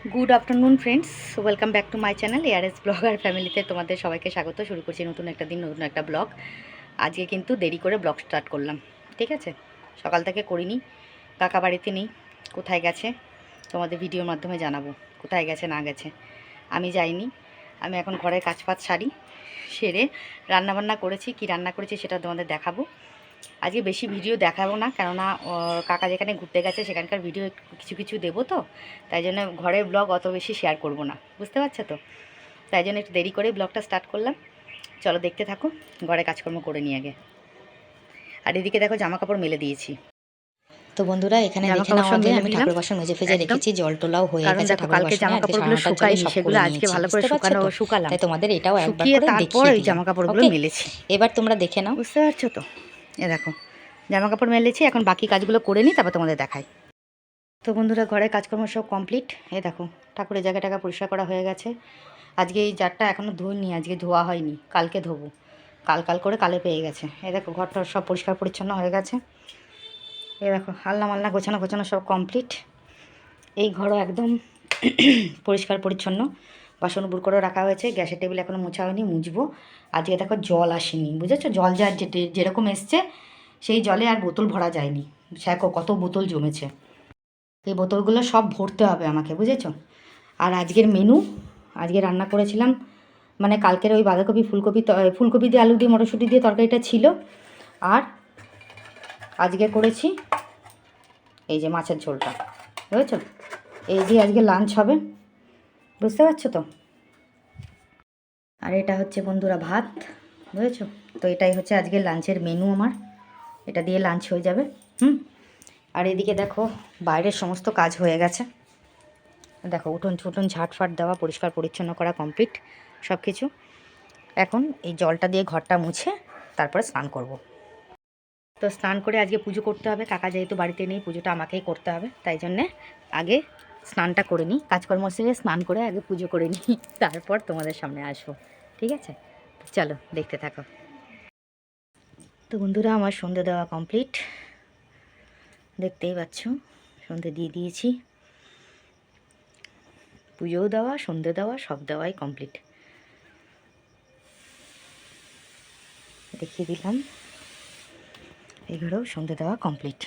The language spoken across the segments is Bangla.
Good afternoon friends, welcome back to my channel ARS blogger ফ্যামিলিতে তোমাদের সবাইকে স্বাগত। শুরু করছি নতুন একটা দিন, নতুন একটা ব্লগ। আজকে কিন্তু দেরি করে ব্লগ স্টার্ট করলাম, ঠিক আছে? সকাল থেকে করিনি, কাকা বাড়িতে নেই, কোথায় গেছে তোমাদের ভিডিওর মাধ্যমে জানাবো কোথায় গেছে না গেছে। আমি যাইনি, আমি এখন ঘরের কাজবাজ সেরে রান্নাবান্না করেছি। কি রান্না করেছি সেটা তোমাদের দেখাবো। আজকে বেশি ভিডিও দেখাবো না, কেননা কাকা যেখানে ঘুরতে গেছে সেখানকার ভিডিও কিছু কিছু দেবো, তো তাই জন্য ঘরের ব্লগ অত বেশি শেয়ার করব না, বুঝতে পারছো তো? তাই জন্য একটু দেরি করে ব্লগটা স্টার্ট করলাম। চলো দেখতে থাকো, ঘরে কাজকর্ম করে নিয়ে আগে। আর এদিকে দেখো জামা কাপড় মেলে দিয়েছি। তো বন্ধুরা এখানে জামা দেখে কাপড় নাও, সব আগে মেলে আমি দিলাম ঠাকুর বাসন মেজে ফেজে একদম, রেখেছি, জল টোলাও হয়ে কারণ গেছে দেখো ঠাকুর কালকে বাসনে। জামা আজকে কাপড়গুলো সারাটার জলে শুকায়নি, সব সেগুলো করে আজকে নিয়েছি, ভালো করে বুঝতে পারছো শুকানো তো? শুকালাম, তাই তোমাদের এটাও একবার শুকিয়ে করে তারপর দেখিয়ে এই দিলাম। জামা কাপড়গুলো ওকে, মেলেছি, এবার তোমরা দেখে নাও। বুঝতে পারছো তো? এ দেখো জামা কাপড় মেলেছি, এখন বাকি কাজগুলো করে নিই, তারপর তোমাদের দেখাই। তো বন্ধুরা ঘরের কাজকর্ম সব কমপ্লিট। এই দেখো ঠাকুরের জায়গা টাকা পরিষ্কার করা হয়ে গেছে। আজকে এই জারটা এখনও ধুইনি, আজকে ধোয়া হয়নি, কালকে ধোবো। কাল করে কালে পেয়ে গেছে। এই দেখো ঘরটা সব পরিষ্কার পরিচ্ছন্ন হয়ে গেছে। এই দেখো আলনা মালনা গোছানো গোছানো সব কমপ্লিট। এই ঘরও একদম পরিষ্কার পরিচ্ছন্ন, বাসন উপর করে রাখা হয়েছে। গ্যাসের টেবিল এখনও মোছা হয়নি, মুছবো। আজকে দেখো জল আসেনি, বুঝেছো? জল যার যেরকম এসছে সেই জলে আর বোতল ভরা যায়নি। দেখো কত বোতল জমেছে, এই বোতলগুলো সব ভরতে হবে আমাকে, বুঝেছো? আর আজকের মেনু, আজকে রান্না করেছিলাম, মানে কালকের ওই বাঁধাকপি ফুলকপি দিয়ে আলু দিয়ে মটরশুঁটি দিয়ে তরকারিটা ছিল। আর আজকে করেছি এই যে মাছের ঝোলটা, বুঝেছো? এই দিয়ে আজকে লাঞ্চ হবে, বুঝতে পারছো তো? আর এটা হচ্ছে বন্ধুরা ভাত, বুঝেছো তো? এটাই হচ্ছে আজকের লাঞ্চের মেনু আমার, এটা দিয়ে লাঞ্চ হয়ে যাবে। আর এদিকে দেখো বাইরের সমস্ত কাজ হয়ে গেছে। দেখো উঠোন ঝাট ঝাটফাট দেওয়া, পরিষ্কার পরিচ্ছন্ন করা কমপ্লিট সব কিছু। এখন এই জলটা দিয়ে ঘরটা মুছে তারপরে স্নান করব। তো স্নান করে আজকে পুজো করতে হবে, কাকা যেহেতু বাড়িতে নেই, পুজোটা আমাকেই করতে হবে। তাই জন্যে আগে স্নানটা করে নিই, কাজকর্ম সেরে স্নান করে আগে পুজো করে নিই, তারপর তোমাদের সামনে আসবো, ঠিক আছে? চলো দেখতে থাকো। তো বন্ধুরা আমার সন্ধে দেওয়া কমপ্লিট, দেখতেই পাচ্ছ সন্ধে দিয়ে দিয়েছি। পুজোও দেওয়া, সন্ধে দেওয়া, সব দেওয়াই কমপ্লিট, দেখিয়ে দিলাম। এগুলোও সন্ধে দেওয়া কমপ্লিট।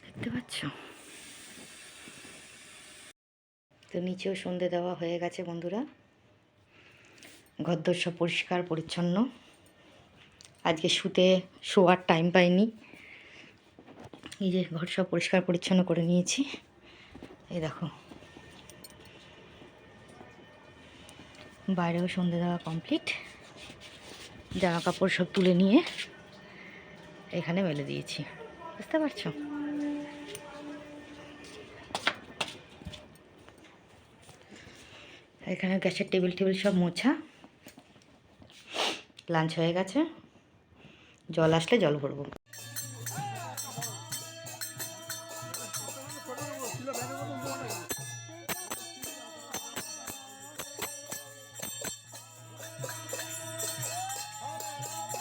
দেখতে পাচ্ছ? তো নিচেও সন্ধে দেওয়া হয়ে গেছে বন্ধুরা। ঘরদোর সব পরিষ্কার পরিচ্ছন্ন। আজকে শোয়ার টাইম পাইনি, এই যে ঘর সব পরিষ্কার পরিচ্ছন্ন করে নিয়েছি। এই দেখো বাইরেও সন্ধে দেওয়া কমপ্লিট। জামা কাপড় সব তুলে নিয়ে এখানে মেলে দিয়েছি, বুঝতে পারছো? এখানে গ্যাসের টেবিল সব মোছা। লাঞ্চ হয়ে গেছে, জল আসলে জল ভরবো।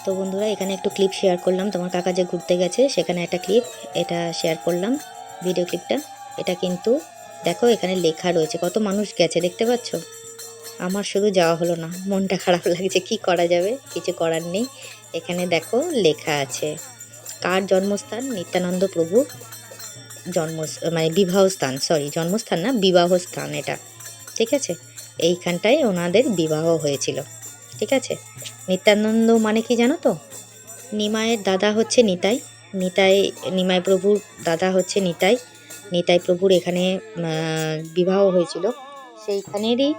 তো বন্ধুরা এখানে একটু ক্লিপ শেয়ার করলাম, তোমার কাকা যে ঘুরতে গেছে সেখানে একটা ক্লিপ, এটা শেয়ার করলাম ভিডিও ক্লিপটা। এটা কিন্তু দেখো এখানে লেখা রয়েছে, কত মানুষ গেছে দেখতে পাচ্ছ। আমার শুধু যাওয়া হলো না, মনটা খারাপ লাগছে, কি করা যাবে, কিছু করার নেই। এখানে দেখো লেখা আছে কার জন্মস্থান, নিত্যানন্দ প্রভুর মানে বিবাহস্থান, জন্মস্থান না, বিবাহস্থান এটা, ঠিক আছে? এইখানটায় ওনাদের বিবাহ হয়েছিল, ঠিক আছে? নিত্যানন্দ মানে কি জানো তো? নিমাইয়ের দাদা হচ্ছে নিতাই, নিমাই প্রভুর দাদা হচ্ছে নিতাই। নিতাই প্রভুর এখানে বিবাহ হয়েছিল, সেইখানেরই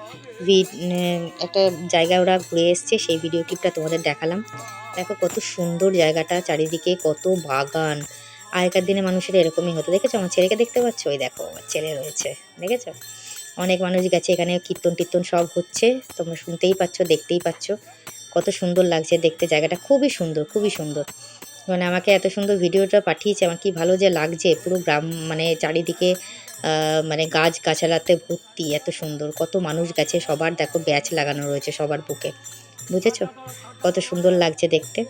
একটা জায়গায় ওরা ঘুরে এসছে, সেই ভিডিও ক্লিপটা তোমাদের দেখালাম। দেখো কত সুন্দর জায়গাটা, চারিদিকে কত বাগান। আগেকার দিনে মানুষের এরকমই হতো, দেখেছো? আমার ছেলেকে দেখতে পাচ্ছ, ওই দেখো আমার ছেলে রয়েছে, দেখেছো? অনেক মানুষ গেছে, এখানে কীর্তন টীর্তন সব হচ্ছে, তোমরা শুনতেই পাচ্ছ, দেখতেই পাচ্ছ। কত সুন্দর লাগছে দেখতে, জায়গাটা খুবই সুন্দর, খুবই সুন্দর। মানে আমাকে এত সুন্দর ভিডিওটা পাঠিয়েছে, আমার কি ভালো যে লাগছে। পুরো গ্রাম, মানে চারিদিকে মানে গাছ গাছালাতে ভর্তি, এত সুন্দর। কত মানুষ গেছে, সবার দেখো ব্যাচ লাগানো রয়েছে সবার বুকে, বুঝেছো? কত সুন্দর লাগছে দেখতে।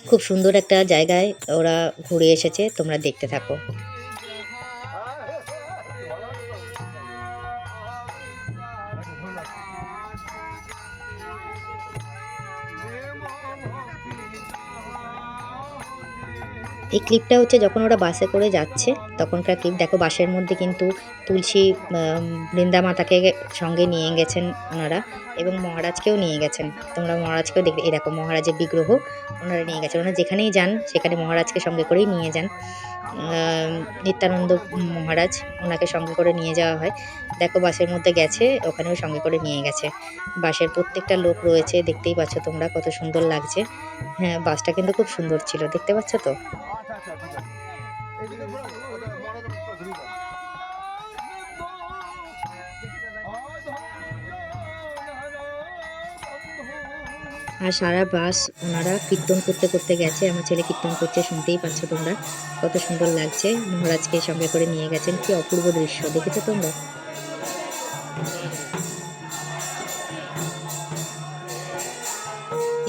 খুব সুন্দর একটা জায়গায় ওরা ঘুরে এসেছে, তোমরা দেখতে থাকো। এই ক্লিপটা হচ্ছে যখন ওরা বাসে করে যাচ্ছে তখনকার ক্লিপ। দেখো বাসের মধ্যে কিন্তু তুলসী বৃন্দা মাতাকে সঙ্গে নিয়ে গেছেন ওনারা, এবং মহারাজকেও নিয়ে গেছেন। তোমরা মহারাজকেও দেখবে, এই দেখো মহারাজের বিগ্রহ ওনারা নিয়ে গেছেন। ওনারা যেখানেই যান সেখানে মহারাজকে সঙ্গে করেই নিয়ে যান। নিত্যানন্দ মহারাজ, ওনাকে সঙ্গে করে নিয়ে যাওয়া হয়। দেখো বাসের মধ্যে গেছে, ওখানেও সঙ্গে করে নিয়ে গেছে। বাসের প্রত্যেকটা লোক রয়েছে, দেখতেই পাচ্ছ তোমরা কত সুন্দর লাগছে। হ্যাঁ, বাসটা কিন্তু খুব সুন্দর ছিল, দেখতে পাচ্ছ তো। আর সারা বাস ওনারা কীর্তন করতে করতে গেছে। আমার ছেলে কীর্তন করছে, শুনতেই পাচ্ছ তোমরা, কত সুন্দর লাগছে। মহারাজকে সঙ্গে করে নিয়ে গেছেন, কি অপূর্ব দৃশ্য, দেখেছো তোমরা?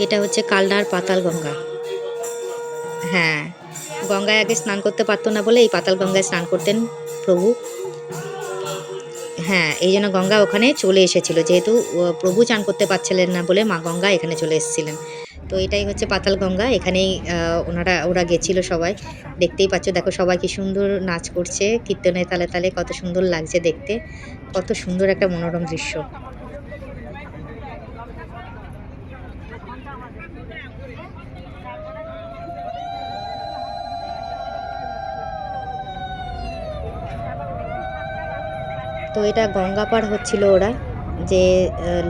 এটা হচ্ছে কালনার পাতাল গঙ্গা। হ্যাঁ, গঙ্গায় আগে স্নান করতে পারতো না বলে এই পাতাল গঙ্গায় স্নান করতেন প্রভু। হ্যাঁ, এই জন্য গঙ্গা ওখানে চলে এসেছিল, যেহেতু প্রভু চান করতে পারছিলেন না বলে মা গঙ্গা এখানে চলে এসেছিলেন। তো এটাই হচ্ছে পাতাল গঙ্গা, এখানেই ওরা গেছিল সবাই। দেখতেই পাচ্ছ, দেখো সবাই কি সুন্দর নাচ করছে কীর্তনের তালে তালে, কত সুন্দর লাগছে দেখতে, কত সুন্দর একটা মনোরম দৃশ্য। তো এটা গঙ্গা পার হচ্ছিল ওরা, যে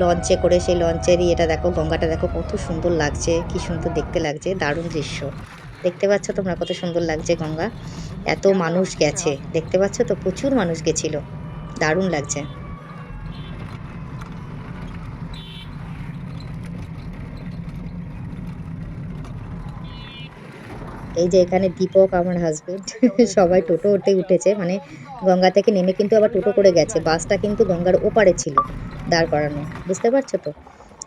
লঞ্চে করে, সেই লঞ্চেরই এটা দেখো, গঙ্গাটা দেখো কত সুন্দর লাগছে, কি সুন্দর দেখতে লাগছে, দারুণ দৃশ্য। দেখতে পাচ্ছ তোমরা কত সুন্দর লাগছে গঙ্গা। এত মানুষ গেছে, দেখতে পাচ্ছ তো, প্রচুর মানুষ গেছিল, দারুণ লাগছে। এই যে এখানে দীপক আমার হাজবেন্ড সবাই টোটো ওঠে উঠেছে, মানে গঙ্গা থেকে নেমে কিন্তু আবার টোটো করে গেছে। বাসটা কিন্তু গঙ্গার ওপারে ছিল দাঁড় করানো, বুঝতে পারছো তো।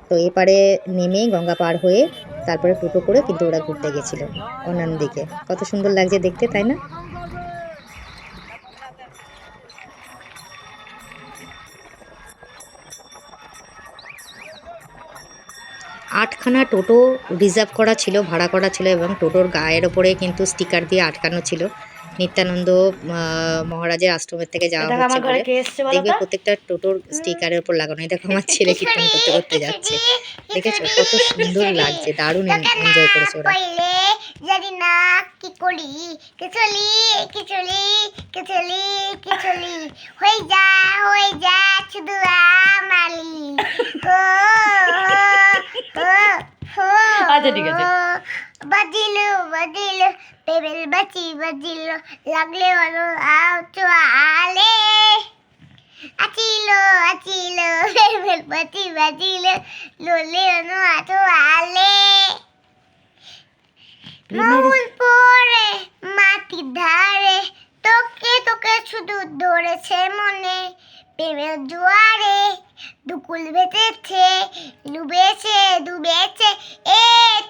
তো এপারে নেমে গঙ্গা পার হয়ে তারপরে টোটো করে কিন্তু ওরা ঘুরতে গেছিল অন্যান্য দিকে। কত সুন্দর লাগছে দেখতে, তাই না? আটখানা টোটো রিজার্ভ করা ছিল, ভাড়া করা ছিল, এবং টোটোর গায়ের ওপরে কিন্তু স্টিকার দিয়ে আটকানো ছিল নিত্যানন্দ মহারাজের আশ্রমের থেকে যাওয়া দেখো হচ্ছে আমার ঘরে বলে। কে এসছে বলো দেখবে তো? প্রত্যেকটা টোটোর স্টিকারের উপর লাগানো। এই দেখো আমার ছেলে কীর্তন করতে করতে যাচ্ছে, দেখেছো কত সুন্দর লাগছে, দারুণ এনজয় করেছে ওরা। জানি না কি করি, কিচলি কিচলি কিচলি কিচলি হয়ে যা শুধু আমালি হো হো হো আচ্ছা ঠিক আছে। বাজিলো পেবেল বাজিলো লাগলে বলো আও চোয়ালে আচিলো পেবেল বাজিলো লোলে অনো আচোয়ালে মৌল পরে মাটির ধারে তোকে শুধু ধরেছে মনে, প্রেমের জোয়ারে দুকুল ভেসেছে ডুবেছে এ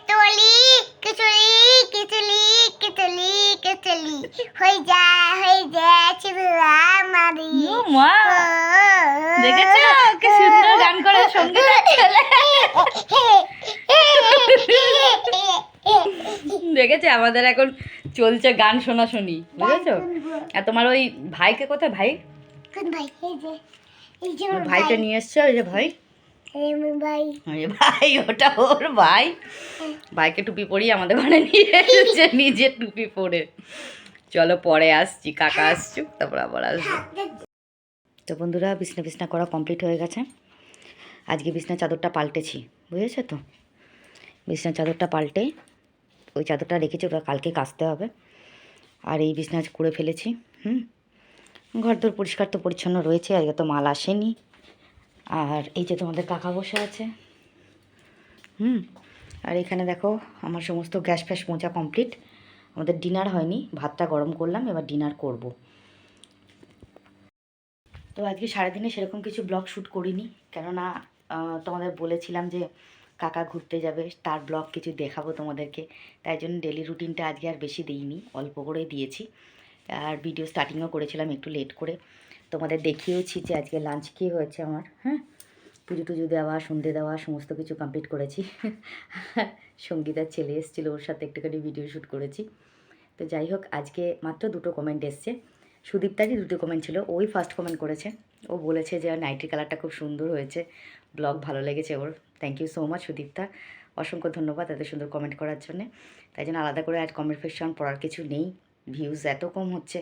তলি কিচলি কিচলি কিচলি কিচলি হয়ে যায় শুধু আমারি ও মা, দেখেছো কি সুন্দর গান করে সঙ্গীত ছেলে। দেখেছে আমাদের এখন চলছে গান শোনাশুনি, বুঝেছো? আর তোমার ওই ভাইকে কোথায়, ভাই? কোন ভাই? এই যে ওর ভাইটা নিয়ে এসছে, ওই যে ভাই, ভাই আরে ভাই ওটা ওর ভাই। ভাইকে টুপি পরিয়ে আমাদের ঘরে নিয়ে এসেছে, নিজে টুপি পরে। চলো পরে আসছি, কাকা আসছো, তারপর আবার আসবো। তো বন্ধুরা, বিছনা করা কমপ্লিট হয়ে গেছে। আজকে বিছনার চাদরটা পাল্টেছি, বুঝেছো তো। বিছনার চাদরটা পাল্টে ওই চাদরটা রেখেছি, ওটা কালকে কাচতে হবে। আর এই বিছনা করে ফেলেছি। ঘরদোর পরিষ্কার তো পরিচ্ছন্ন রয়েছে, আজকে তো মাল আসেনি। আর এই যে তোমাদের কাকা বসে আছে। আর এখানে দেখো আমার সমস্ত গ্যাস ফ্যাস মোছা কমপ্লিট। আমাদের ডিনার হয়নি, ভাতটা গরম করলাম, এবার ডিনার করব। তো আজকে সারাদিনে সেরকম কিছু ব্লগ শ্যুট করিনি, কেননা তোমাদের বলেছিলাম যে কাকা ঘুরতে যাবে তার ব্লগ কিছু দেখাবো তোমাদেরকে, তাই জন্য ডেলি রুটিনটা আজকে আর বেশি দিইনি, অল্প করেই দিয়েছি। আর ভিডিও স্টার্টিংও করেছিলাম একটু লেট করে, তোমাদের দেখিয়েওছি যে আজকে লাঞ্চ কী হয়েছে আমার। হ্যাঁ, পুজো টুজো দেওয়া, সন্ধে দেওয়া সমস্ত কিছু কমপ্লিট করেছি। সঙ্গীতার ছেলে এসেছিলো, ওর সাথে একটুখানি ভিডিও শ্যুট করেছি। তো যাই হোক, আজকে মাত্র 2টো কমেন্ট এসছে। সুদীপ্তারই 2টো কমেন্ট ছিল, ওই ফার্স্ট কমেন্ট করেছে। ও বলেছে যে নাইটির কালারটা খুব সুন্দর হয়েছে, ব্লগ ভালো লেগেছে ওর। Thank you so much Sudipta, অসংখ্য ধন্যবাদ এত সুন্দর কমেন্ট করার জন্যে। তাই জন্য আলাদা করে আর কনভারসেশন পড়ার কিছু নেই, ভিউজ এত কম হচ্ছে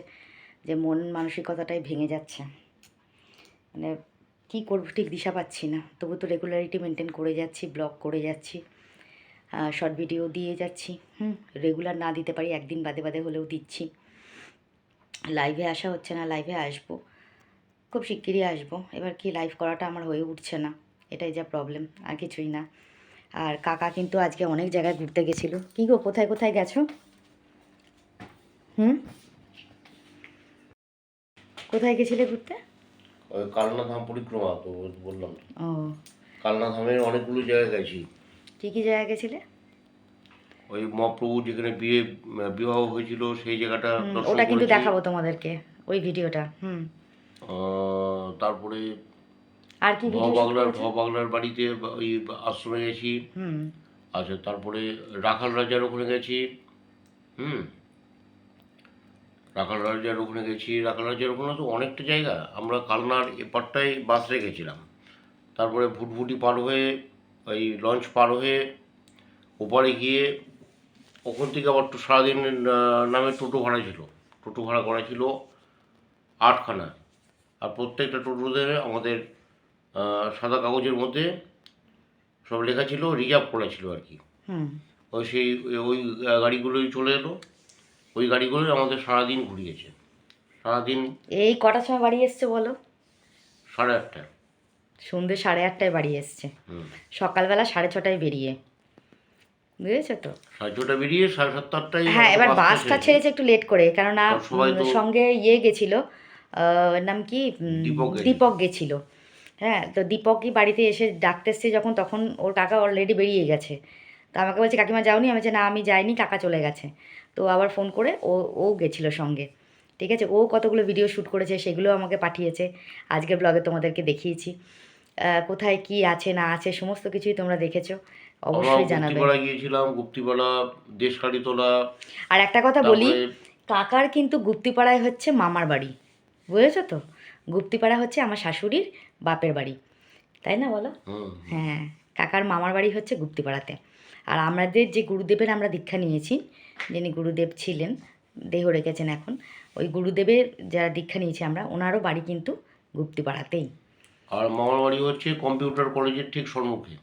যে মন মানসিকতাটাই ভেঙে যাচ্ছে। মানে কী করবো ঠিক দিশা পাচ্ছি না, তবু তো রেগুলারিটি মেনটেন করে যাচ্ছি, ব্লগ করে যাচ্ছি, শর্ট ভিডিও দিয়ে যাচ্ছি। রেগুলার না দিতে পারি, একদিন বাদে বাদে হলেও দিচ্ছি। লাইভে আসা হচ্ছে না, লাইভে আসবো, খুব শিগগিরই আসবো। এবার কি লাইভ করাটা আমার হয়ে উঠছে না, এটাই যা প্রবলেম, আর কিছুই না। আর কাকা কিন্তু আজকে অনেক জায়গায় ঘুরতে গেছিলো। কী গো, কোথায় কোথায় গেছো? কোথায় গেছিলে ঘুরতে? ওই কালনা ধাম পরিক্রমা তো বললাম। ও, কালনা ধামের অনেকগুলো জায়গায় গেছি। কী কী জায়গায় গেছিলে? ওই মহাপ্রভু যেখানে বিবাহ হয়েছিল সেই জায়গাটা দর্শন ওটা কিন্তু করেছি। দেখাবো তোমাদেরকে, ওই ভিডিওটা। তারপরে আর কি ভিডিও ভবাগলার বাড়িতে ওই আশ্রমে গেছি। আচ্ছা, তারপরে রাখাল রাজার ওখানে গেছি। রাখাল রাজার ওখানে গেছি। রাখাল রাজার ওখানে তো অনেকটা জায়গা, আমরা কালনার এপারটায় বাস রেখেছিলাম। তারপরে ভুটভুটি পার হয়ে ওই লঞ্চ পার হয়ে ওপারে গিয়ে ওখান থেকে আবার সারাদিন নামে টোটো ভাড়া ছিল। টোটো ভাড়া করা ছিল 8খানা, আর প্রত্যেকটা টোটোতে আমাদের সাদা কাগজের মধ্যে সব লেখা ছিল, রিজার্ভ করা ছিল আর কি। ওই সেই ওই গাড়িগুলোই চলে এলো, ওই গাড়িগুলোই আমাদের সারাদিন ঘুরিয়েছে। সারাদিন। এই কটার সময় বাড়ি এসছে বলো? 8:30। সন্ধ্যে 8:30টায় বাড়ি এসছে, সকালবেলা 6:30টায় বেরিয়ে, বুঝেছো তো? 6:30 বেরিয়ে 7:30-8টায়। হ্যাঁ, এবার বাসটা ছেড়েছে একটু লেট করে, কেননা সঙ্গে গেছিল, ওর নাম কি, দীপক গেছিল। হ্যাঁ, তো দীপকই বাড়িতে এসে ডাকতে এসছে যখন, তখন ওর কাকা অলরেডি বেরিয়ে গেছে। তো আমাকে বলছে, কাকিমা যাওনি? আমি বলছি না, আমি যাইনি, কাকা চলে গেছে। তো আবার ফোন করে ও গেছিলো সঙ্গে। ঠিক আছে, ও কতগুলো ভিডিও শ্যুট করেছে, সেগুলো আমাকে পাঠিয়েছে, আজকের ব্লগে তোমাদেরকে দেখিয়েছি। কোথায় কি আছে না আছে সমস্ত কিছুই তোমরা দেখেছো, অবশ্যই জানাবে। গুপ্তিপাড়া গিয়েছিলাম, গুপ্তিপাড়া, দেশকালীতলা। আর একটা কথা বলি, কাকার কিন্তু গুপ্তিপাড়ায় হচ্ছে মামার বাড়ি, বুঝেছো তো? গুপ্তিপাড়া হচ্ছে আমার শাশুড়ির বাপের বাড়ি, তাই না বলো? হ্যাঁ, কাকার মামার বাড়ি হচ্ছে গুপ্তিপাড়াতে। আর আমাদের যে গুরুদেবের আমরা দীক্ষা নিয়েছি, যিনি গুরুদেব ছিলেন, দেহ রেখেছেন এখন, ওই গুরুদেবের যারা দীক্ষা নিয়েছি আমরা, ওনারও বাড়ি কিন্তু গুপ্তিপাড়াতেই। আর মামার বাড়ি হচ্ছে কম্পিউটার কলেজের ঠিক সম্মুখে।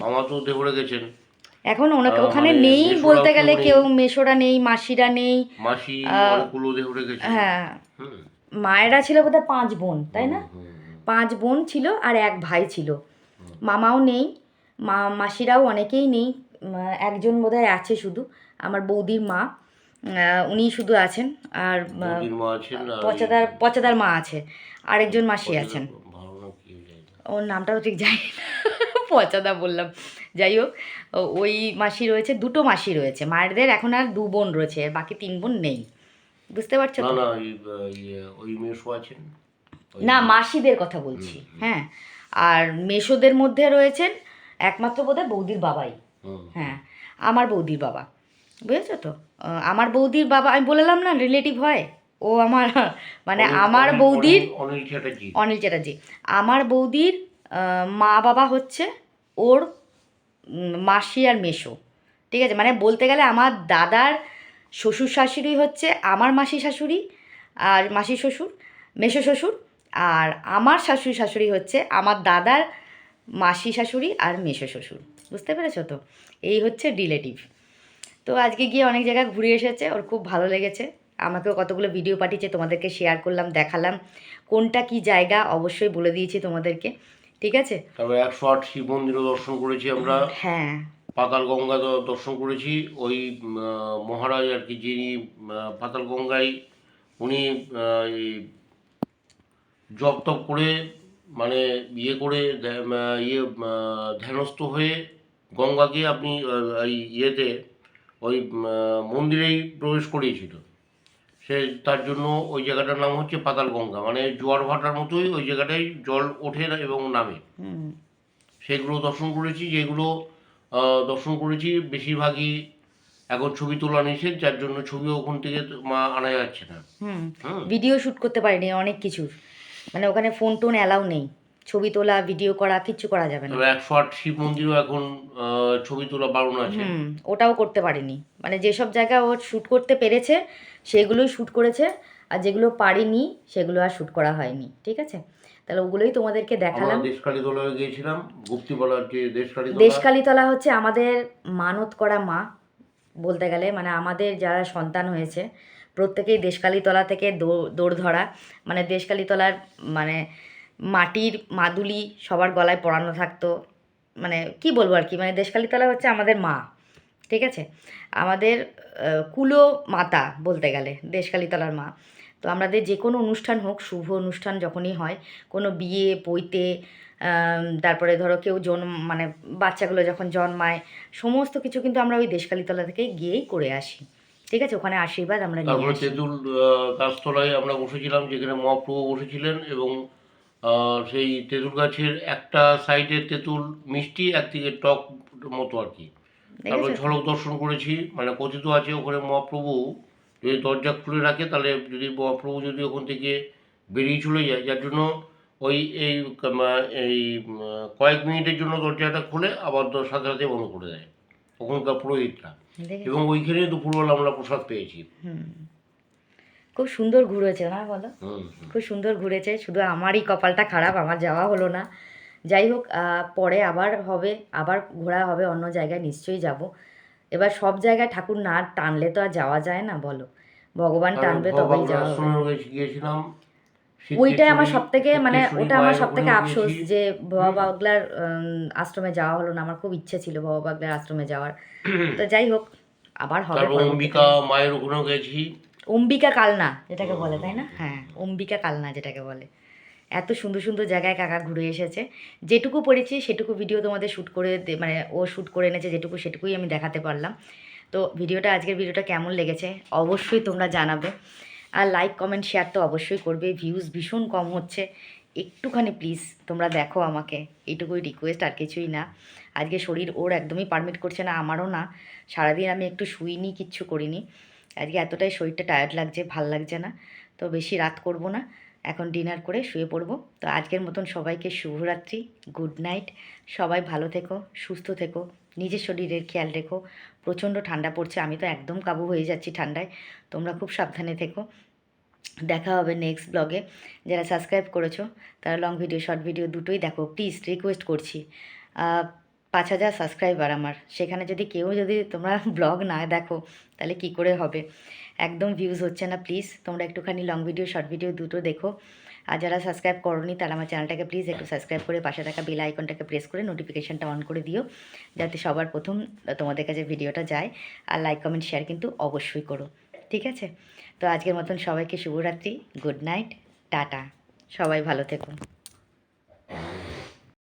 মামা তো দেহ রেখেছেন এখন ওখানে নেই বলতে গেলে, কেউ মেশোরা নেই, মাসিরা নেই, মাসি অনেকগুলো দেহ রেখেছেন। হ্যাঁ, মায়েরা ছিল বোধহয় 5 বোন, তাই না? 5 বোন ছিল আর 1 ভাই ছিল। মামাও নেই, মাসিরাও অনেকেই নেই, একজন বোধহয় আছে শুধু, আমার বৌদির মা, উনি শুধু আছেন। আর পচাদার মা আছে, আরেকজন মাসি আছেন, ওর নামটাও ঠিক জানি না, পচাদা বললাম। যাই হোক, ওই মাসি রয়েছে, 2টো মাসি রয়েছে মায়েদের, এখন আর 2 বোন রয়েছে, বাকি 3 বোন নেই, বুঝতে পারছো তো? না, মাসিদের কথা বলছি। হ্যাঁ, আর মেশোদের মধ্যে রয়েছেন একমাত্র বোধহয় বৌদির বাবাই। হ্যাঁ, আমার বৌদির বাবা, বুঝেছো তো? আমার বৌদির বাবা, আমি বললাম না রিলেটিভ হয়, ও আমার মানে আমার বৌদির অনিল চ্যাটার্জি, আমার বৌদির মা বাবা হচ্ছে ওর মাসি আর মেশো। ঠিক আছে, মানে বলতে গেলে আমার দাদার শ্বশুর শাশুড়ি হচ্ছে আমার মাসি শাশুড়ি আর মাসি শ্বশুর, মেশো শ্বশুর, আর আমার শাশুড়ি হচ্ছে আমার দাদার মাসি শাশুড়ি আর মেশো শ্বশুর, বুঝতে পেরেছো তো? এই হচ্ছে রিলেটিভ। তো আজকে গিয়ে অনেক জায়গায় ঘুরে এসেছে, ওর খুব ভালো লেগেছে, আমাকেও কতগুলো ভিডিও পাঠিয়েছে, তোমাদেরকে শেয়ার করলাম, দেখালাম, কোনটা কি জায়গা অবশ্যই বলে দিয়েছি তোমাদেরকে। ঠিক আছে, তারপরে 108 শিব মন্দিরও দর্শন করেছি আমরা। হ্যাঁ, পাতাল গঙ্গা দর্শন করেছি। ওই মহারাজ আর কি, যিনি পাতাল গঙ্গায় উনি জপ তপ করে মানে ইয়ে করে ধ্যানস্থ হয়ে গঙ্গাকে আপনি এই ইয়েতে ওই মন্দিরেই প্রবেশ করিয়েছিল। সে তার জন্য ওই জায়গাটার নাম হচ্ছে পাতাল গঙ্গা, মানে জোয়ার ভাটার মতোই ওই জায়গাটায় জল ওঠে এবং নামে। হুম। সেগুলো দর্শন করেছি, যেগুলো দর্শন করেছি বেশিরভাগই এখন ছবি তোলা নিষেধ, যার জন্য ছবিও ওখান থেকে আনা যাচ্ছে না। হুম। হুম। ভিডিও শ্যুট করতে পারিনি অনেক কিছুর, মানে ওখানে ফোন টোন অ্যালাউ নেই, ছবি তোলা ভিডিও করা কিচ্ছু করা যাবে না। তবে 108 শিব মন্দিরও এখন ছবি তোলা বারণ আছে। হুম, ওটাও করতে পারিনি, মানে যেসব জায়গা ও শ্যুট করতে পেরেছে সেগুলোই শ্যুট করেছে, আর যেগুলো পারিনি সেগুলো আর শ্যুট করা হয়নি। ঠিক আছে, তাহলে ওগুলোই তোমাদেরকে আমরা দেখালাম। দেশকালীতলায় গিয়েছিলাম, গুপ্তিপাড়ার যে দেশকালীতলা। দেশকালীতলা হচ্ছে আমাদের মানত করা মা বলতে গেলে, মানে আমাদের যারা সন্তান হয়েছে প্রত্যেকেই দেশকালীতলা থেকে দৌড় ধরা, মানে দেশকালীতলার মানে মাটির মাদুলি সবার গলায় পরানো থাকতো, মানে কি বলবো আর কি, মানে দেশকালীতলা হচ্ছে আমাদের মা। ঠিক আছে, আমাদের কুলো মাতা বলতে গেলে দেশকালীতলার মা। তো আমাদের যে কোনো অনুষ্ঠান হোক, শুভ অনুষ্ঠান যখনই হয়, কোনো বিয়ে বইতে, তারপরে ধরো কেউ মানে বাচ্চাগুলো যখন জন্মায়, সমস্ত কিছু কিন্তু আমরা ওই দেশকালীতলা থেকে গিয়েই করে আসি। ঠিক আছে, ওখানে আশীর্বাদ আমরা নিয়ে তারপরে আসি। তেঁতুল গাছতলায় আমরা বসেছিলাম, যেখানে মহাপ্রভু বসেছিলেন, এবং সেই তেঁতুল গাছের একটা সাইডে তেঁতুল মিষ্টি, একদিকে টক মতো আর কি। তারপর দেখেছো তো? ঝলক দর্শন করেছি, মানে কথিত আছে ওখানে মহাপ্রভু যদি দরজা খুলে রাখে, তাহলে যদি মহাপ্রভু যদি ওখান থেকে বেরিয়ে চলে যায়, যার জন্য ওই এই কয়েক মিনিটের জন্য দরজাটা খুলে আবার সাথে সাথে বন্ধ করে দেয় ওখানকার পুরোহিতরা। দেখেছো? এবং ওইখানে দুপুরবেলা আমরা প্রসাদ পেয়েছি। হুম, খুব সুন্দর ঘুরেছে না বলো? হুম। খুব সুন্দর ঘুরেছে, শুধু আমারই কপালটা খারাপ, আমার যাওয়া হলো না। যাই হোক, পরে আবার হবে, আবার ঘোরা হবে অন্য জায়গায়, নিশ্চয়ই যাব। এবার সব জায়গায় ঠাকুর না টানলে তো আর যাওয়া যায় না, বলো, ভগবান টানবে তবেই ভবাগড় যাওয়া হবে। আশ্রমেও গিয়েছিলাম। ওইটাই আমার সব থেকে, মানে সিদ্ধেশ্বরী ওটা আমার মায়ের সব থেকে ওখানেও আফসোস গিয়েছি। যে বাবা বাগলার আশ্রমে যাওয়া হলো না। আমার খুব ইচ্ছে ছিল বাবা বাগলার আশ্রমে যাওয়ার। তো যাই হোক, আবার হবে তারপর অম্বিকা পরবর্তীকালে। মায়ের ওখানেও গেছি। অম্বিকা কালনা যেটাকে বলে, তাই না? হ্যাঁ, অম্বিকা কালনা যেটাকে বলে। এত সুন্দর সুন্দর জায়গায় কাকা ঘুরে এসেছে। যেটুকু পেরেছি সেটুকু ভিডিও তোমাদের শ্যুট করে মানে ও শ্যুট করে এনেছে যেটুকু, সেটুকুই আমি দেখাতে পারলাম। তো আজকের ভিডিওটা কেমন লেগেছে অবশ্যই তোমরা জানাবে, আর লাইক কমেন্ট শেয়ার তো অবশ্যই করবে। ভিউজ ভীষণ কম হচ্ছে, একটুখানি প্লিজ তোমরা দেখো আমাকে, এইটুকুই রিকোয়েস্ট, আর কিছুই না। আজকে শরীর ওর একদমই পারমিট করছে না, আমারও না। সারাদিন আমি একটু শুইনি, কিচ্ছু করিনি। আজকে এতটাই শরীরটা টায়ার্ড লাগছে, ভাল লাগছে না। তো বেশি রাত করব না, এখন ডিনার করে শুয়ে পড়বো। তো আজকের মতন সবাইকে শুভরাত্রি, গুড নাইট। সবাই ভালো থেকো, সুস্থ থেকো, নিজের শরীরের খেয়াল রেখো। প্রচণ্ড ঠান্ডা পড়ছে, আমি তো একদম কাবু হয়ে যাচ্ছি ঠান্ডায়। তোমরা খুব সাবধানে থেকো। দেখা হবে নেক্সট ব্লগে। যারা সাবস্ক্রাইব করেছো তারা লং ভিডিও শর্ট ভিডিও দুটোই দেখো প্লিজ, রিকোয়েস্ট করছি। 5,000 সাবস্ক্রাইবার আমার, সেখানে যদি তোমরা ব্লগ না দেখো তাহলে কি করে হবে? একদম ভিউজ হচ্ছে না, প্লিজ তোমরা একটুখানি লং ভিডিও শর্ট ভিডিও দুটো দেখো। আর যারা সাবস্ক্রাইব করোনি তারা আমার চ্যানেলটাকে প্লিজ একটু সাবস্ক্রাইব করে পাশে থাকা বেল আইকনটাকে প্রেস করে নোটিফিকেশানটা অন করে দিও, যাতে সবার প্রথম তোমাদের কাছে ভিডিওটা যায়। আর লাইক কমেন্ট শেয়ার কিন্তু অবশ্যই করো, ঠিক আছে? তো আজকের মতন সবাইকে শুভরাত্রি, গুড নাইট, টাটা, সবাই ভালো থেকো।